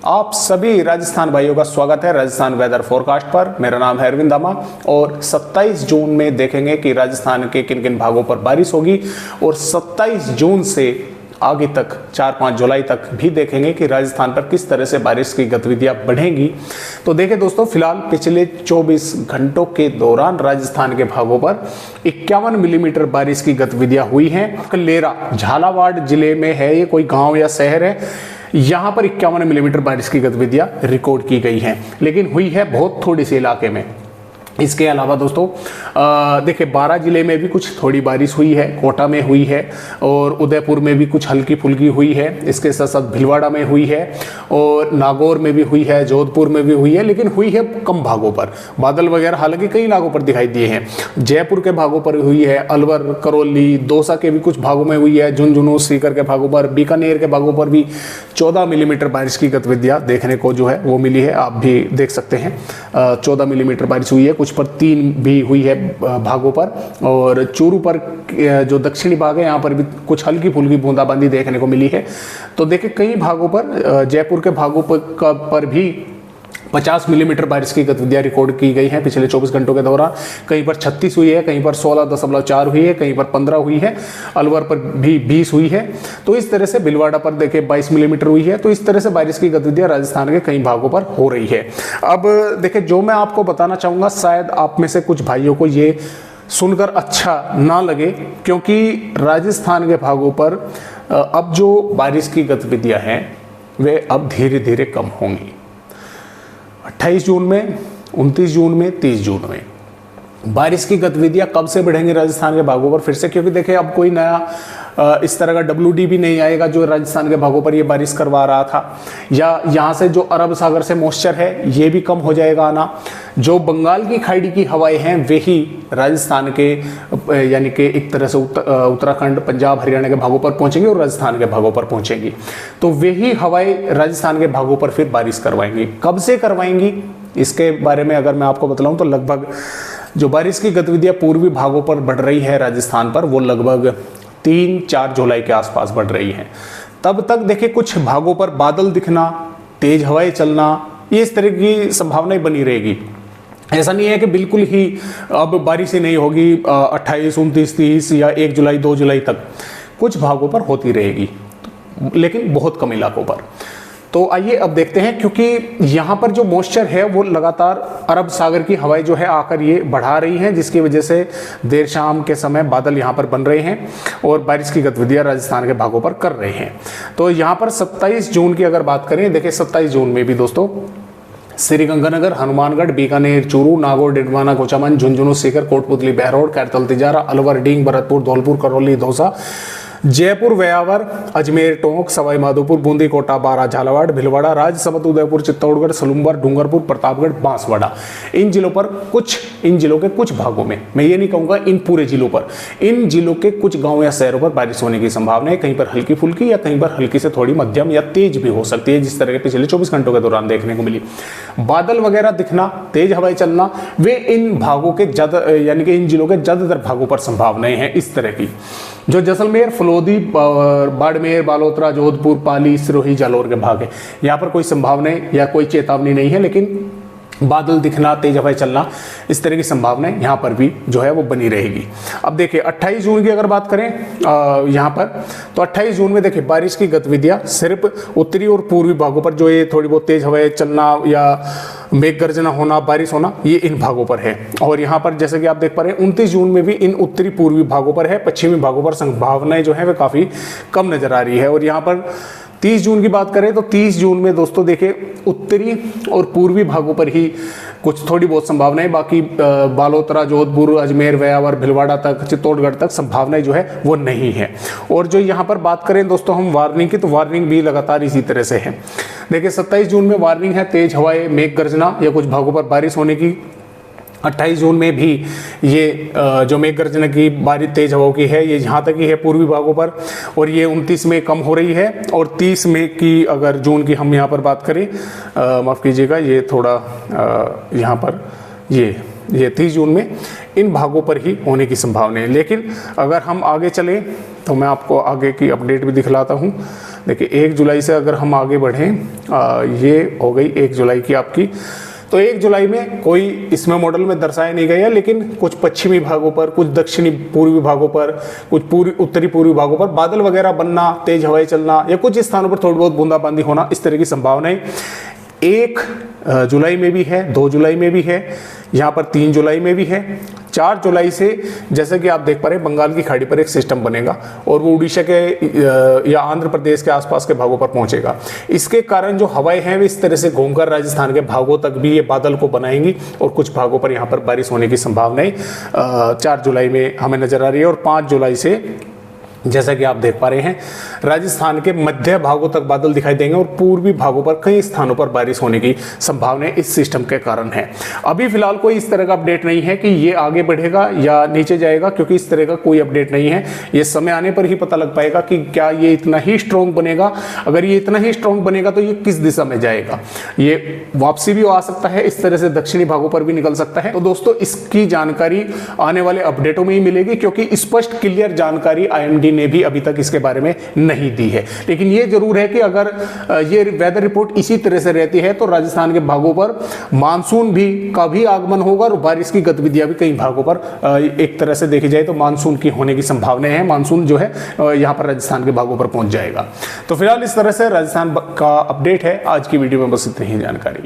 आप सभी राजस्थान भाइयों का स्वागत है राजस्थान वेदर फोरकास्ट पर। मेरा नाम है अरविंद दामा और 27 जून में देखेंगे कि राजस्थान के किन किन भागों पर बारिश होगी और 27 जून से आगे तक 4-5 जुलाई तक भी देखेंगे कि राजस्थान पर किस तरह से बारिश की गतिविधियां बढ़ेंगी। तो देखें दोस्तों, फिलहाल पिछले 24 घंटों के दौरान राजस्थान के भागों पर 51 मिलीमीटर बारिश की गतिविधियां हुई हैं। कलेरा झालावाड़ जिले में है, ये कोई गांव या शहर है, यहां पर 51 मिलीमीटर बारिश की गतिविधियां रिकॉर्ड की गई हैं, लेकिन हुई है बहुत थोड़ी सी इलाके में। इसके अलावा दोस्तों देखिए 12 जिले में भी कुछ थोड़ी बारिश हुई है, कोटा में हुई है और उदयपुर में भी कुछ हल्की फुल्की हुई है। इसके साथ साथ भिलवाड़ा में हुई है और नागौर में भी हुई है, जोधपुर में भी हुई है, लेकिन हुई है कम भागों पर। बादल वगैरह हालांकि कई इलाकों पर दिखाई दिए हैं। जयपुर के भागों पर हुई है, अलवर, करौली, दौसा के भी कुछ भागों में हुई है, झुंझुनू, सीकर के भागों पर, बीकानेर के भागों पर भी 14 मिलीमीटर बारिश की गतिविधियां देखने को जो है वो मिली है। आप भी देख सकते हैं 14 मिलीमीटर बारिश हुई है, कुछ पर 3 भी हुई है भागों पर। और चूरू पर जो दक्षिणी भाग है यहाँ पर भी कुछ हल्की फुल्की बूंदाबांदी देखने को मिली है। तो देखिए कई भागों पर, जयपुर के भागों पर भी 50 मिलीमीटर बारिश की गतिविधियां रिकॉर्ड की गई हैं पिछले 24 घंटों के दौरान। कहीं पर 36 हुई है, कहीं पर 16.4 हुई है, कहीं पर 15 हुई है, अलवर पर भी 20 हुई है। तो इस तरह से भिलवाड़ा पर देखिए 22 मिलीमीटर हुई है। तो इस तरह से बारिश की गतिविधियां राजस्थान के कई भागों पर हो रही है। अब देखिए जो मैं आपको बताना चाहूंगा, शायद आप में से कुछ भाइयों को ये सुनकर अच्छा ना लगे, क्योंकि राजस्थान के भागों पर अब जो बारिश की गतिविधियां हैं वे अब धीरे धीरे कम होंगी। 28 जून में, 29 जून में, 30 जून में बारिश की गतिविधियां कब से बढ़ेंगी राजस्थान के भागों पर फिर से, क्योंकि देखिए अब कोई नया इस तरह का WD भी नहीं आएगा जो राजस्थान के भागों पर ये बारिश करवा रहा था, या यहाँ से जो अरब सागर से मॉइस्चर है ये भी कम हो जाएगा आना। जो बंगाल की खाड़ी की हवाएं हैं वही राजस्थान के यानी कि एक तरह से उत्तराखंड, पंजाब, हरियाणा के भागों पर पहुंचेंगी और राजस्थान के भागों पर पहुंचेंगी। तो वही हवाएं राजस्थान के भागों पर फिर बारिश करवाएंगी। कब से करवाएंगी इसके बारे में अगर मैं आपको बतलाऊं तो लगभग जो बारिश की गतिविधियां पूर्वी भागों पर बढ़ रही है राजस्थान पर, वो लगभग 3-4 जुलाई के आसपास बढ़ रही है। तब तक देखिए कुछ भागों पर बादल दिखना, तेज हवाएं चलना, ये इस तरह की संभावनाएं बनी रहेगी। ऐसा नहीं है कि बिल्कुल ही अब बारिश ही नहीं होगी 28, 29, 30 या 1 जुलाई 2 जुलाई तक। कुछ भागों पर होती रहेगी, लेकिन बहुत कम इलाकों पर। तो आइए अब देखते हैं, क्योंकि यहाँ पर जो मॉइस्चर है वो लगातार अरब सागर की हवाएं जो है आकर ये बढ़ा रही हैं, जिसकी वजह से देर शाम के समय बादल यहाँ पर बन रहे हैं और बारिश की गतिविधियां राजस्थान के भागों पर कर रहे हैं। तो यहाँ पर 27 जून की अगर बात करें, देखिए 27 जून में भी दोस्तों श्रीगंगानगर, हनुमानगढ़, बीकानेर, चूरू, नागौर, डिडवाना, कोचामन, झुंझुनू, सीकर, कोटपुतली, बहरौड़, कैरतल, तिजारा, अलवर, डींग, भरतपुर, धौलपुर, करौली, दौसा, जयपुर, व्यावर, अजमेर, टोंक, सवाई माधोपुर, बूंदी, कोटा, बारा, झालावाड़, भिलवाड़ा, राजसमंद, उदयपुर, चित्तौड़गढ़, सलूंबर, डूंगरपुर, प्रतापगढ़, बांसवाड़ा, इन जिलों पर इन जिलों के कुछ भागों में, मैं ये नहीं कहूंगा इन पूरे जिलों पर, इन जिलों के कुछ गांवों या शहरों पर बारिश होने की संभावना है। कहीं पर हल्की फुल्की या कहीं पर हल्की से थोड़ी मध्यम या तेज भी हो सकती है, जिस तरह के पिछले 24 घंटों के दौरान देखने को मिली। बादल वगैरह दिखना, तेज हवाएं चलना, वे इन भागों के यानी कि इन जिलों के ज्यादातर भागों पर संभावनाएं हैं इस तरह की। जो जैसलमेर, फलोदी, बाड़मेर, बालोतरा, जोधपुर, पाली, सिरोही, जालौर के भाग है, यहाँ पर कोई संभावनाएं या कोई चेतावनी नहीं है, लेकिन बादल दिखना, तेज हवाएं चलना, इस तरह की संभावनाएं यहाँ पर भी जो है वो बनी रहेगी। अब देखिए 28 जून की अगर बात करें यहाँ पर, तो 28 जून में देखिए बारिश की गतिविधियां सिर्फ उत्तरी और पूर्वी भागों पर, जो ये थोड़ी बहुत तेज हवाएं चलना या मेघ गर्जना होना, बारिश होना, ये इन भागों पर है। और यहाँ पर जैसे कि आप देख पा रहे हैं 29 जून में भी इन उत्तरी पूर्वी भागों पर है। पश्चिमी भागों पर संभावनाएं जो है वे काफी कम नजर आ रही है। और यहाँ पर 30 जून की बात करें तो 30 जून में दोस्तों देखिए उत्तरी और पूर्वी भागों पर ही कुछ थोड़ी बहुत संभावनाएं, बाकी बालोतरा, जोधपुर, अजमेर, व्यावर, भिलवाड़ा तक, चित्तौड़गढ़ तक संभावनाएं जो है वो नहीं है। और जो यहाँ पर बात करें दोस्तों हम वार्निंग की, तो वार्निंग भी लगातार इसी तरह से है। देखिए 27 जून में वार्निंग है तेज हवाएं, मेघ गर्जना या कुछ भागों पर बारिश होने की। 28 जून में भी ये जो मेघ गर्जना की बारिश तेज हवाओं की है, ये यहाँ तक ही है पूर्वी भागों पर, और ये 29 में कम हो रही है। और 30 में की अगर जून की हम यहाँ पर बात करें, माफ़ कीजिएगा, ये थोड़ा यहाँ पर ये 30 जून में इन भागों पर ही होने की संभावना है। लेकिन अगर हम आगे चलें तो मैं आपको आगे की अपडेट भी दिखलाता हूँ। देखिए 1 जुलाई से अगर हम आगे बढ़ें, ये हो गई 1 जुलाई की आपकी। तो 1 जुलाई में कोई इसमें मॉडल में दर्शाया नहीं गया, लेकिन कुछ पश्चिमी भागों पर, कुछ दक्षिणी पूर्वी भागों पर, कुछ उत्तरी पूर्वी भागों पर बादल वगैरह बनना, तेज हवाएं चलना या कुछ स्थानों पर थोड़ी बहुत बूंदाबांदी होना, इस तरह की संभावनाएं 1 जुलाई में भी है, 2 जुलाई में भी है, यहाँ पर 3 जुलाई में भी है। 4 जुलाई से जैसे कि आप देख पा रहे हैं बंगाल की खाड़ी पर एक सिस्टम बनेगा और वो उड़ीसा के या आंध्र प्रदेश के आसपास के भागों पर पहुंचेगा। इसके कारण जो हवाएं हैं वे इस तरह से घूमकर राजस्थान के भागों तक भी ये बादल को बनाएंगी और कुछ भागों पर यहाँ पर बारिश होने की संभावनाएं 4 जुलाई में हमें नजर आ रही है। और 5 जुलाई से जैसा कि आप देख पा रहे हैं राजस्थान के मध्य भागों तक बादल दिखाई देंगे और पूर्वी भागों पर कई स्थानों पर बारिश होने की संभावना इस सिस्टम के कारण है। अभी फिलहाल कोई इस तरह का अपडेट नहीं है कि ये आगे बढ़ेगा या नीचे जाएगा, क्योंकि इस तरह का कोई अपडेट नहीं है। ये समय आने पर ही पता लग पाएगा कि क्या ये इतना ही स्ट्रॉन्ग बनेगा। अगर ये इतना ही स्ट्रॉन्ग बनेगा तो ये किस दिशा में जाएगा, ये वापसी भी आ सकता है, इस तरह से दक्षिणी भागों पर भी निकल सकता है। तो दोस्तों इसकी जानकारी आने वाले अपडेटों में ही मिलेगी, क्योंकि स्पष्ट क्लियर जानकारी IMD ने भी अभी तक इसके बारे में नहीं दी है। लेकिन यह जरूर है कि अगर ये वेदर रिपोर्ट इसी तरह से रहती है तो राजस्थान के भागों पर मानसून का भी आगमन होगा और बारिश की गतिविधियां भी कई भागों पर एक तरह से देखी जाए तो मानसून की होने की संभावना है। मानसून जो है यहां पर राजस्थान के भागों पर पहुंच जाएगा। तो फिलहाल इस तरह से राजस्थान का अपडेट है। आज की वीडियो में बस इतनी ही जानकारी।